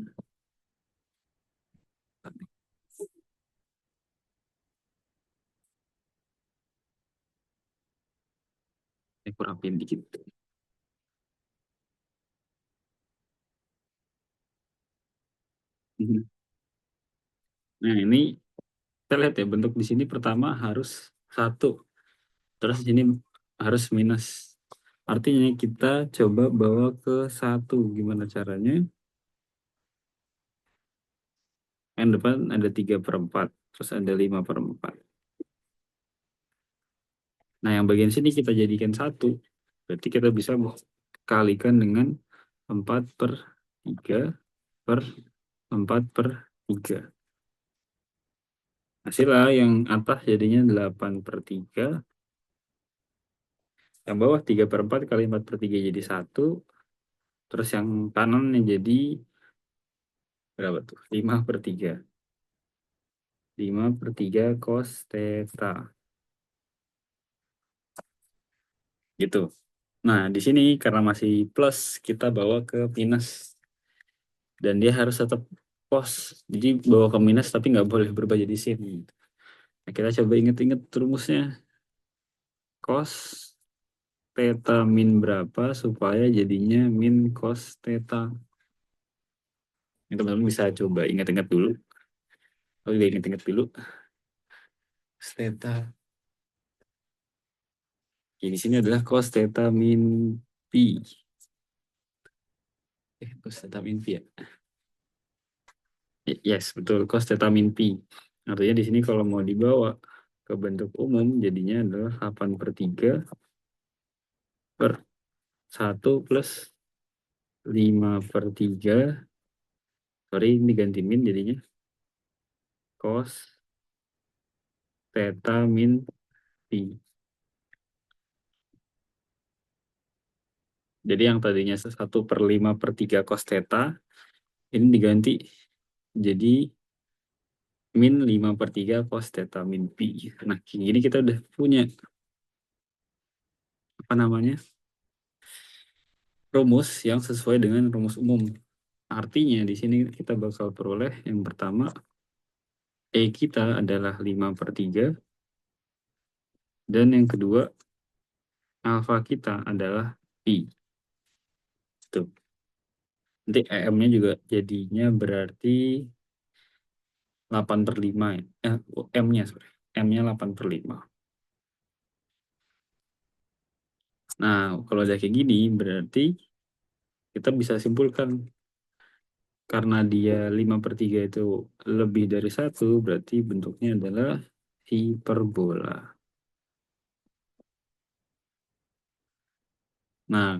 Aku rapiin dikit. Nah, ini kita lihat ya, bentuk di sini pertama harus 1. Terus di sini harus minus. Artinya kita coba bawa ke 1. Gimana caranya? Yang depan ada 3/4. Terus ada 5/4. Nah, yang bagian sini kita jadikan 1. Berarti kita bisa kalikan dengan 4/3/4/4/3. Hasilnya yang atas jadinya 8/3. Yang bawah 3/4 kali 4/3 jadi 1. Terus yang kanannya jadi berapa tuh? 5/3. 5/3 cos theta. Gitu. Nah, di sini karena masih plus, kita bawa ke minus. Dan dia harus tetap cos. Jadi bawa ke minus tapi nggak boleh berubah jadi sin. Nah, kita coba inget-inget rumusnya. Cos theta min berapa supaya jadinya min cos theta. Ini teman-teman bisa coba ingat-ingat dulu. Oh, ingat-ingat dulu. Cos theta. Oke, di sini adalah cos theta min pi. Cos theta min pi ya. Yes, betul. Cos theta min pi. Artinya di sini kalau mau dibawa ke bentuk umum, jadinya adalah 8/3/1 plus 5/3. Sorry, ini ganti min jadinya. Cos theta min pi. Jadi yang tadinya 1/5/3 cos theta, ini diganti jadi min 5/3 cos theta min pi. Nah, gini kita udah punya apa namanya, rumus yang sesuai dengan rumus umum. Artinya di sini kita bakal peroleh yang pertama E kita adalah 5/3 dan yang kedua alfa kita adalah pi. Tuh. Nanti EM-nya juga jadinya berarti 8/5 ya. M-nya, sorry. M-nya 8/5. Nah, kalau udah kayak gini, berarti kita bisa simpulkan. Karena dia 5/3 itu lebih dari 1, berarti bentuknya adalah hiperbola. Nah,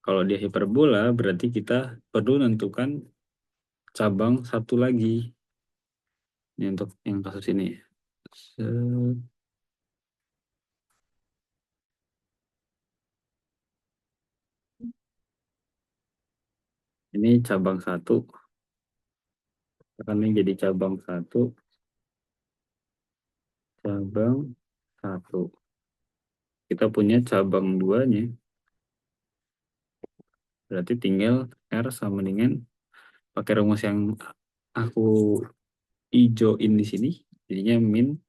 kalau dia hiperbola, berarti kita perlu menentukan cabang satu lagi. Ini untuk yang kasus ini. Ini cabang satu. Akan ini jadi cabang satu. Cabang satu. Kita punya cabang 2-nya. Berarti tinggal R sama dengan pakai rumus yang aku hijauin di sini. Jadinya min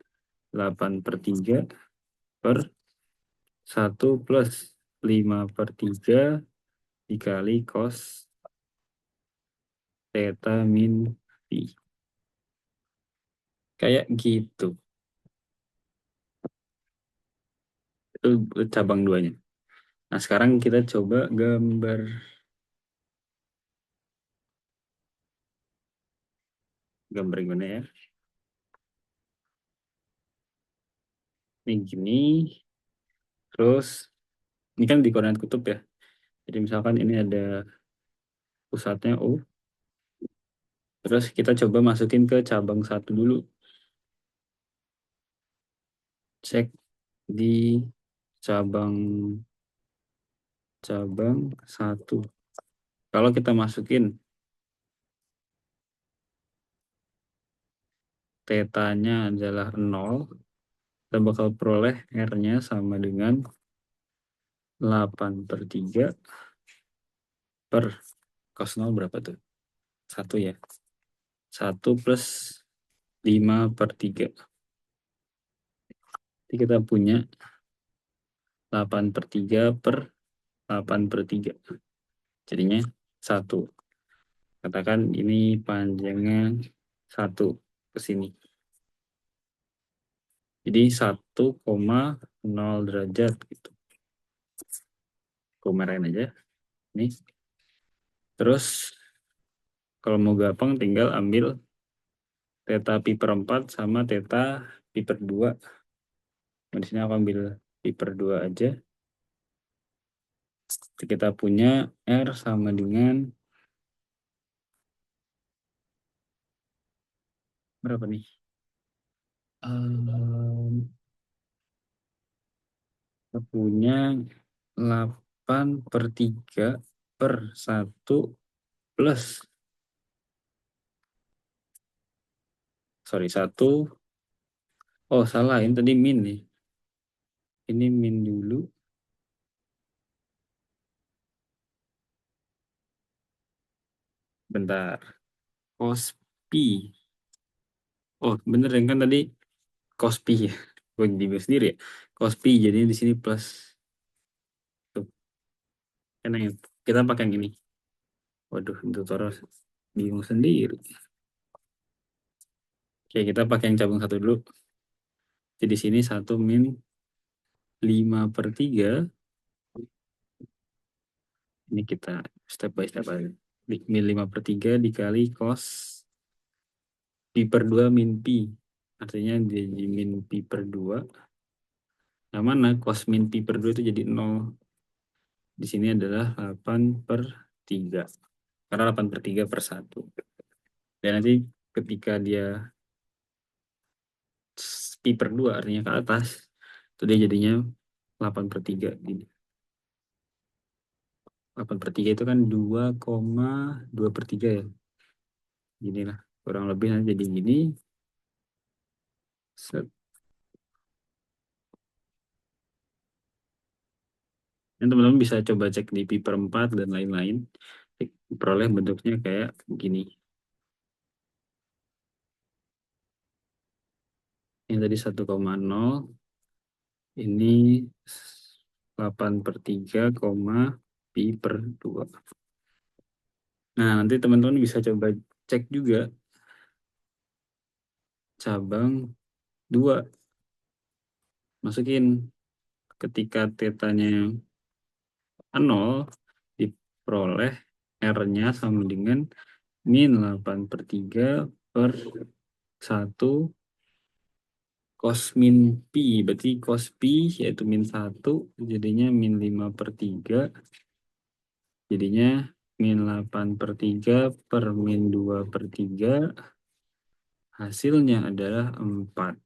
8/3 per 1 plus 5/3 dikali cos theta min pi. Kayak gitu. Itu cabang 2-nya. Nah, sekarang kita coba gambar gimana ya. Ini gini. Terus, ini kan di koordinat kutub ya. Jadi misalkan ini ada pusatnya O. Terus kita coba masukin ke cabang 1 dulu. Cek di cabang 1. Kalau kita masukin tetanya adalah 0, kita bakal peroleh R-nya sama dengan 8/3 per cos 0 berapa tuh? 1 ya. 1 plus 5/3. Jadi kita punya 8/3 per 8/3. Jadinya 1. Katakan ini panjangnya 1 ke sini. Jadi 1,0 derajat gitu. Aku marahin aja. Nih. Terus kalau mau gampang tinggal ambil theta pi per 4 sama theta pi per 2. Di sini aku ambil pi per 2 aja. Kita punya R sama dengan berapa nih? Kita punya 8/3 per 1 plus, sorry, 1. Oh, salah, ini tadi min nih. Ini min dulu. Bentar. Cos pi. Oh, bener yang kan tadi cos pi ya. Gue jadi sendiri ya. Cos pi, jadi di sini plus. Tuh. Kan yang kita pakai yang ini. Waduh, itu terus bingung sendiri. Oke, kita pakai yang cabang 1 dulu. Jadi di sini 1 min 5/3. Ini kita step by step aja. Min 5/3 dikali cos pi per 2 min pi. Artinya jadi min pi per 2. Yang mana cos min pi per 2 itu jadi 0. Di sini adalah 8/3. Karena 8/3 per 1. Dan nanti ketika dia pi per 2 artinya ke atas, itu dia jadinya 8/3. 8/3 itu kan 2,2/3 ya. Gini lah. Kurang lebih nanti jadi gini. Set. Dan teman-teman bisa coba cek di pi per 4 dan lain-lain. Peroleh bentuknya kayak gini. Yang tadi 1,0. Ini 8/3, pi per 2. Nah, nanti teman-teman bisa coba cek juga cabang 2. Masukin ketika tetanya 0, diperoleh R-nya sama dengan min 8/3 per 1 cos min pi. Berarti cos pi yaitu min 1, jadinya min 5/3. Jadinya min 8/3 per min 2/3. Hasilnya adalah 4.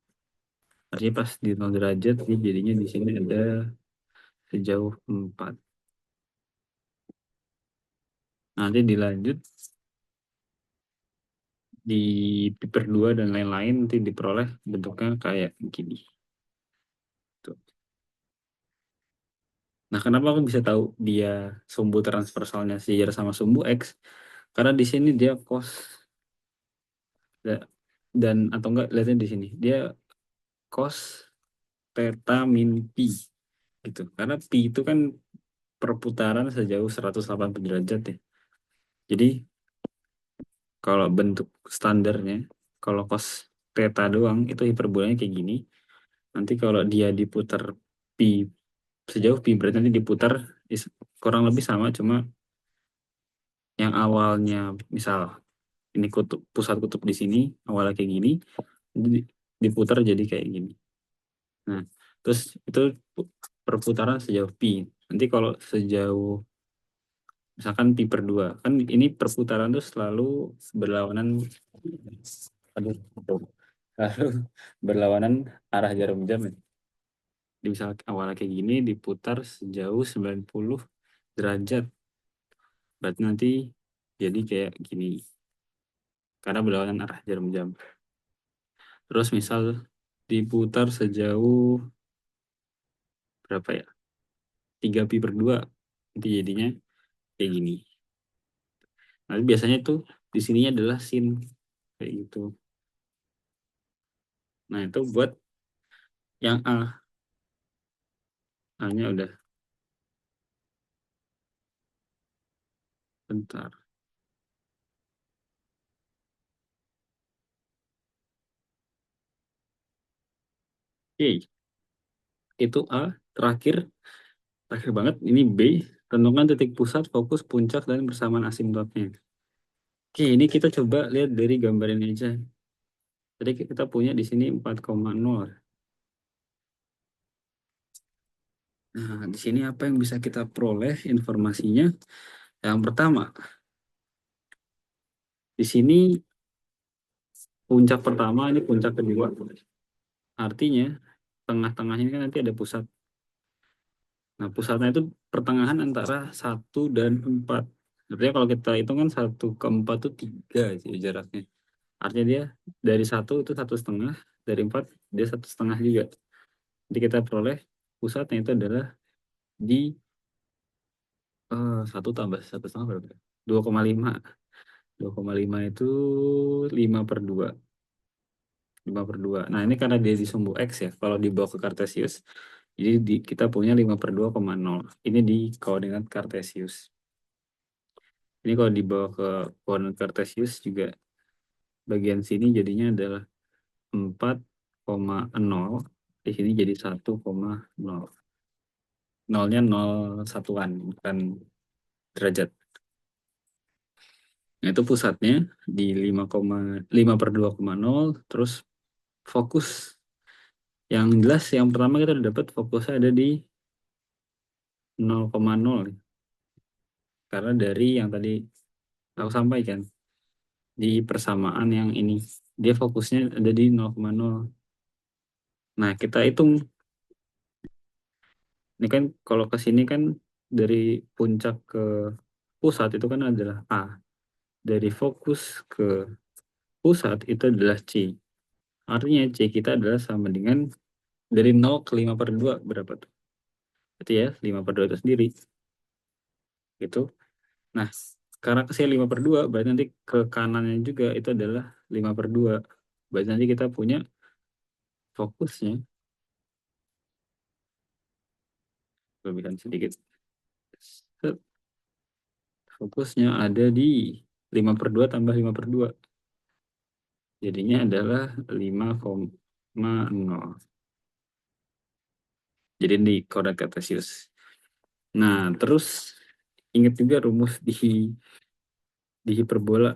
Artinya pas di 0 derajat, jadinya di sini ada sejauh 4. Nanti dilanjut di pi per 2 dan lain-lain, nanti diperoleh bentuknya kayak gini. Tuh. Nah, kenapa aku bisa tahu dia sumbu transversalnya sejajar sama sumbu X? Karena di sini dia cos, dan atau enggak, lihatnya di sini dia cos theta min pi gitu. Karena pi itu kan perputaran sejauh 180 derajat ya. Jadi kalau bentuk standarnya, kalau cos theta doang itu hiperbolanya kayak gini. Nanti kalau dia diputar pi sejauh pi, berarti nanti diputar kurang lebih sama, cuma yang awalnya misal ini kutub, pusat kutub di sini awalnya kayak gini, diputar jadi kayak gini. Nah, terus itu perputaran sejauh pi. Nanti kalau sejauh misalkan pi per 2, kan ini perputaran tuh selalu berlawanan, aduh, selalu berlawanan arah jarum jam ya. Bisa awalnya kayak gini diputar sejauh 90 derajat. Berarti nanti jadi kayak gini. Karena berlawanan arah jarum jam. Terus misal diputar sejauh berapa ya? 3 pi per 2. Nanti jadinya kayak gini. Nah, biasanya tuh di sininya adalah sin kayak gitu. Nah, itu buat yang A. A-nya udah, bentar. Oke, itu A. Terakhir banget ini B. Tentukan titik pusat, fokus, puncak, dan bersamaan asimptotnya. Oke, ini kita coba lihat dari gambar ini aja. Jadi kita punya di sini 4,0. Nah, di sini apa yang bisa kita peroleh informasinya? Yang pertama, di sini puncak pertama, ini puncak kedua. Artinya, tengah-tengahnya kan nanti ada pusat. Nah, pusatnya itu pertengahan antara 1 dan 4. Artinya kalau kita hitung kan 1 ke 4 itu 3 sih jaraknya. Artinya dia dari 1 itu 1,5, dari 4 dia 1,5 juga. Jadi kita peroleh pusatnya itu adalah di 1 tambah 1,5 berapa? 2,5. 2,5 itu 5/2. 5/2. Nah, ini karena dia di sumbu X ya. Kalau dibawa ke Kartesius, jadi kita punya 5/2,0. Ini di koordinat Kartesius. Ini kalau dibawa ke koordinat Kartesius juga bagian sini jadinya adalah 4,0. Di sini jadi 1,0. Nolnya 0 satuan, bukan derajat. Nah, itu pusatnya di 5/2,0. Terus fokus. Yang jelas yang pertama kita udah dapat fokusnya ada di 0,0. Karena dari yang tadi aku sampaikan, di persamaan yang ini, dia fokusnya ada di 0,0. Nah, kita hitung. Ini kan kalau ke sini kan dari puncak ke pusat itu kan adalah A. Dari fokus ke pusat itu adalah C. Artinya C kita adalah sama dengan dari 0 ke 5/2 berapa tuh? Berarti ya 5/2 itu sendiri. Gitu. Nah, karena ke sini 5/2, berarti nanti ke kanannya juga itu adalah 5/2. Berarti nanti kita punya fokusnya, lebihkan sedikit. Fokusnya ada di 5/2 tambah 5/2. Jadinya adalah 5,0. Jadi di kodrat kartesius. Nah, terus ingat juga rumus di hiperbola.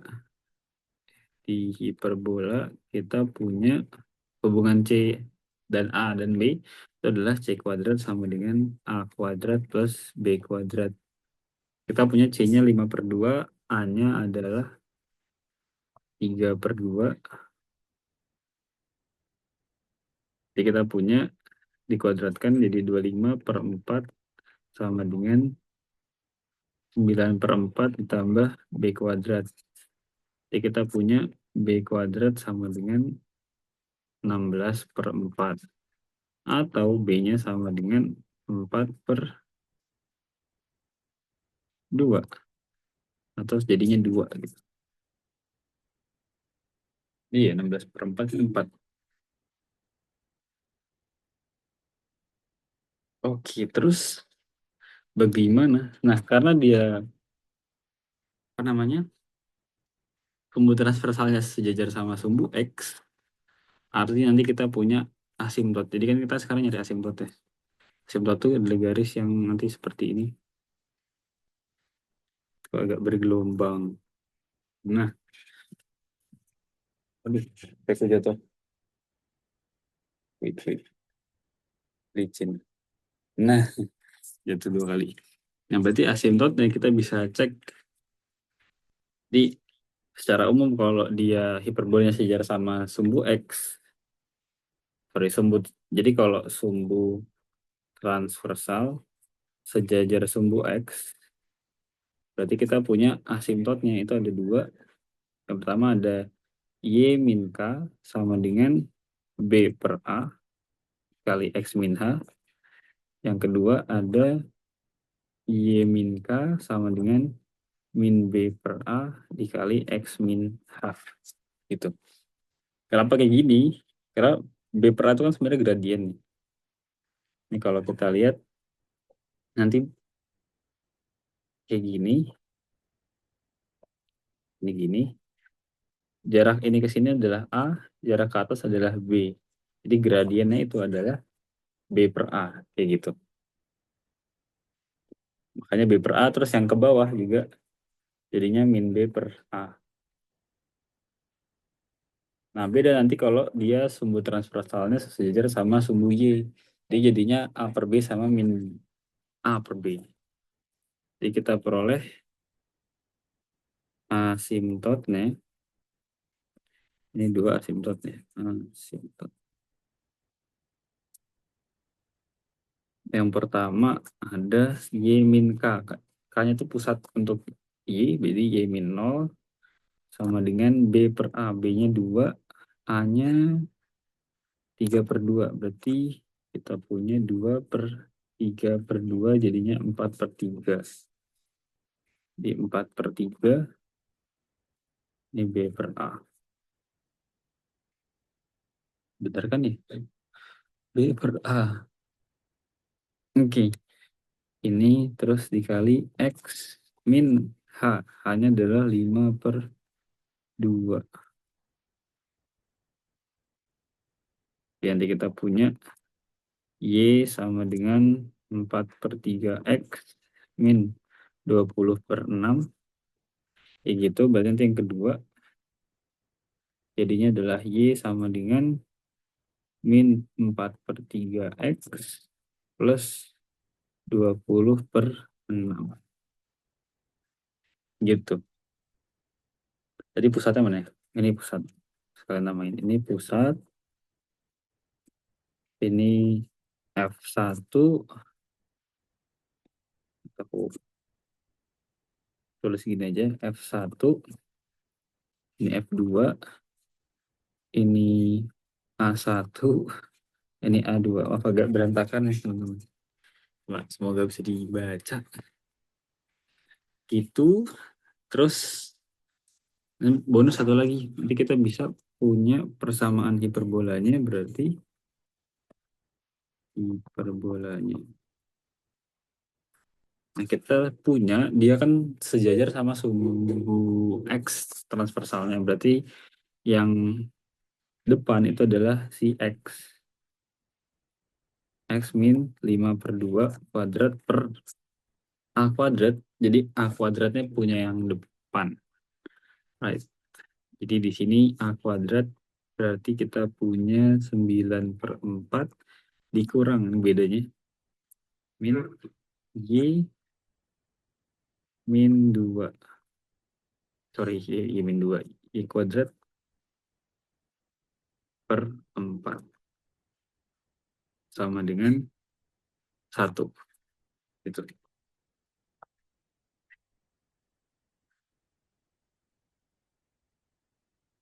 Di hiperbola kita punya hubungan C dan A dan B itu adalah C kuadrat sama dengan A kuadrat plus B kuadrat. Kita punya C-nya 5/2, A-nya adalah 3/2. Jadi kita punya dikuadratkan jadi 25/4 sama dengan 9/4 ditambah B kuadrat. Jadi kita punya B kuadrat sama dengan 16/4. Atau B-nya sama dengan 4/2. Atau jadinya 2 gitu. Iya, 16/4 itu 4. Oke, terus bagaimana? Nah, karena dia apa namanya? Sumbu transversalnya sejajar sama sumbu X, artinya nanti kita punya asimtot. Jadi kan kita sekarang nyari asimtot ya. Asimtot itu adalah garis yang nanti seperti ini. Itu agak bergelombang. Nah, aduh, teksnya jatuh. Wait. Licin. Nah, jatuh 2 kali. Nah, berarti asimtotnya kita bisa cek di secara umum kalau dia hiperbolanya sejajar sama sumbu X. Jadi kalau sumbu transversal sejajar sumbu X, berarti kita punya asimtotnya itu ada 2. Yang pertama ada Y min K sama dengan B per A kali X min H. Yang kedua ada Y min K sama dengan min B per A dikali X min H. Gitu. Kenapa kayak gini? Karena B per A itu kan sebenarnya gradien. Ini kalau kita lihat nanti kayak gini. Ini gini. Jarak ini ke sini adalah A, jarak ke atas adalah B. Jadi gradiennya itu adalah B per A, kayak gitu. Makanya B per A, terus yang ke bawah juga jadinya min B per A. Nah, beda nanti kalau dia sumbu transversalnya sejajar sama sumbu Y. Jadi jadinya A per B sama min A per B. Jadi kita peroleh asimtotnya. Ini 2 asimtotnya. Asimtot. Yang pertama ada Y min K. K-nya itu pusat untuk Y, jadi Y min 0 sama dengan B per A. B-nya 2, A-nya 3/2. Berarti kita punya 2/3/2 jadinya 4/3. Jadi 4/3 ini B per A. Benar kan ya? B per A. Oke. Ini terus dikali X min H. H-nya adalah 5/2. Nanti kita punya Y sama dengan 4/3 X min 20/6. Kayak gitu, berarti nanti yang kedua jadinya adalah Y sama dengan min 4/3 X plus 20/6. Gitu. Jadi pusatnya mana ya? Ini pusat. Sekalian namain. Ini pusat. Ini F1. Aku tulis gini aja. F1. Ini F2. Ini A1. Ini A2. Oh, agak berantakan ya teman-teman. Semoga bisa dibaca. Gitu. Terus bonus satu lagi. Nanti kita bisa punya persamaan hiperbolanya, berarti hiperbolanya Nah, kita punya, dia kan sejajar sama suhu X transversalnya. Berarti yang depan itu adalah si X. X min 5 per 2 kuadrat per A kuadrat. Jadi A kuadratnya punya yang depan. Right. Jadi di sini A kuadrat berarti kita punya 9 per 4 dikurang bedanya. Min Y min 2. Sorry, Y min 2. Y kuadrat per 4 sama dengan 1. Itu.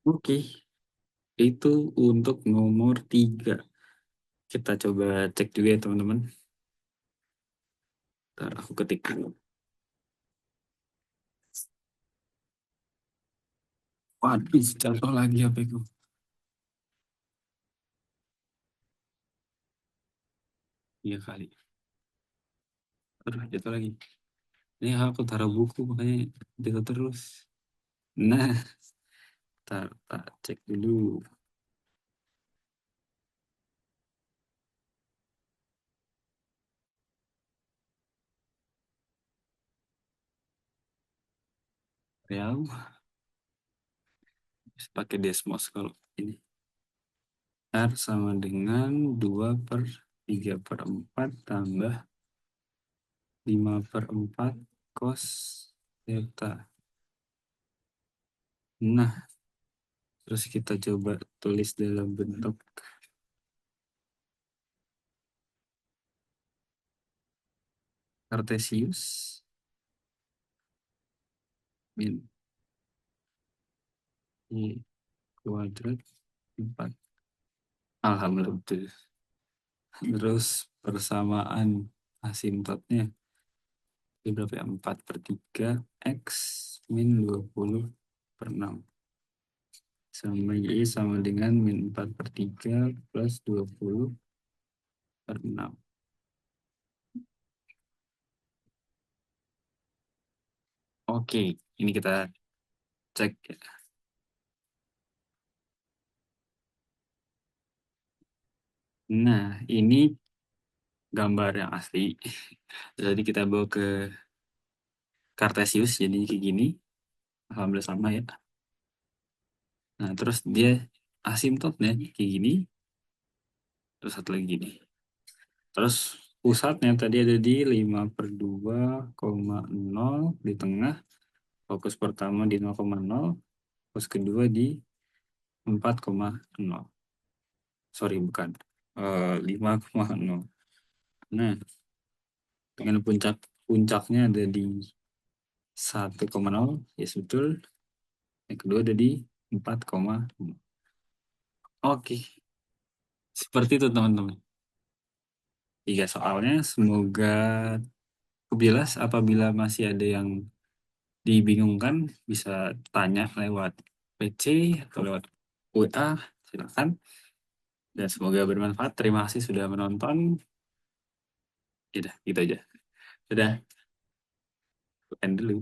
Oke, itu untuk nomor 3. Kita coba cek juga ya teman-teman. Ntar aku ketik dulu. Waduh, jatuh lagi HP ku. Iya kali. Aduh, jatuh lagi. Ini aku taruh buku makanya jatuh terus. Nah, tak cek dulu. Ya, pakai Desmos kalau ini. R sama dengan 2 per 3 per 4 tambah 5 per 4 cos delta. Nah, terus kita coba tulis dalam bentuk kartesius. Min Y kuadrat 4. Alhamdulillah betul. Terus persamaan asimptotnya. Ini berapa ya? 4 per 3 X min 20 per 6. Sama Y sama dengan min 4 per 3 plus 20 per 6. Oke, ini kita cek ya. Nah, ini gambar yang asli. Jadi kita bawa ke Kartesius, jadi kayak gini. Alhamdulillah sama ya. Nah, terus dia asimptotnya kayak gini. Terus satu lagi gini. Terus pusatnya tadi ada di 5 per 2,0 di tengah. Fokus pertama di 0,0. Fokus kedua di 4,0. Sorry, bukan. 5,0. Nah, dengan puncaknya ada di 1,0. Ya, betul. Yang kedua ada di 4,0. Oke, seperti itu teman-teman. 3 soalnya, semoga jelas. Apabila masih ada yang dibingungkan, bisa tanya lewat PC atau lewat WA, silakan. Dan semoga bermanfaat. Terima kasih sudah menonton. Ya udah, gitu aja. Sudah, end dulu.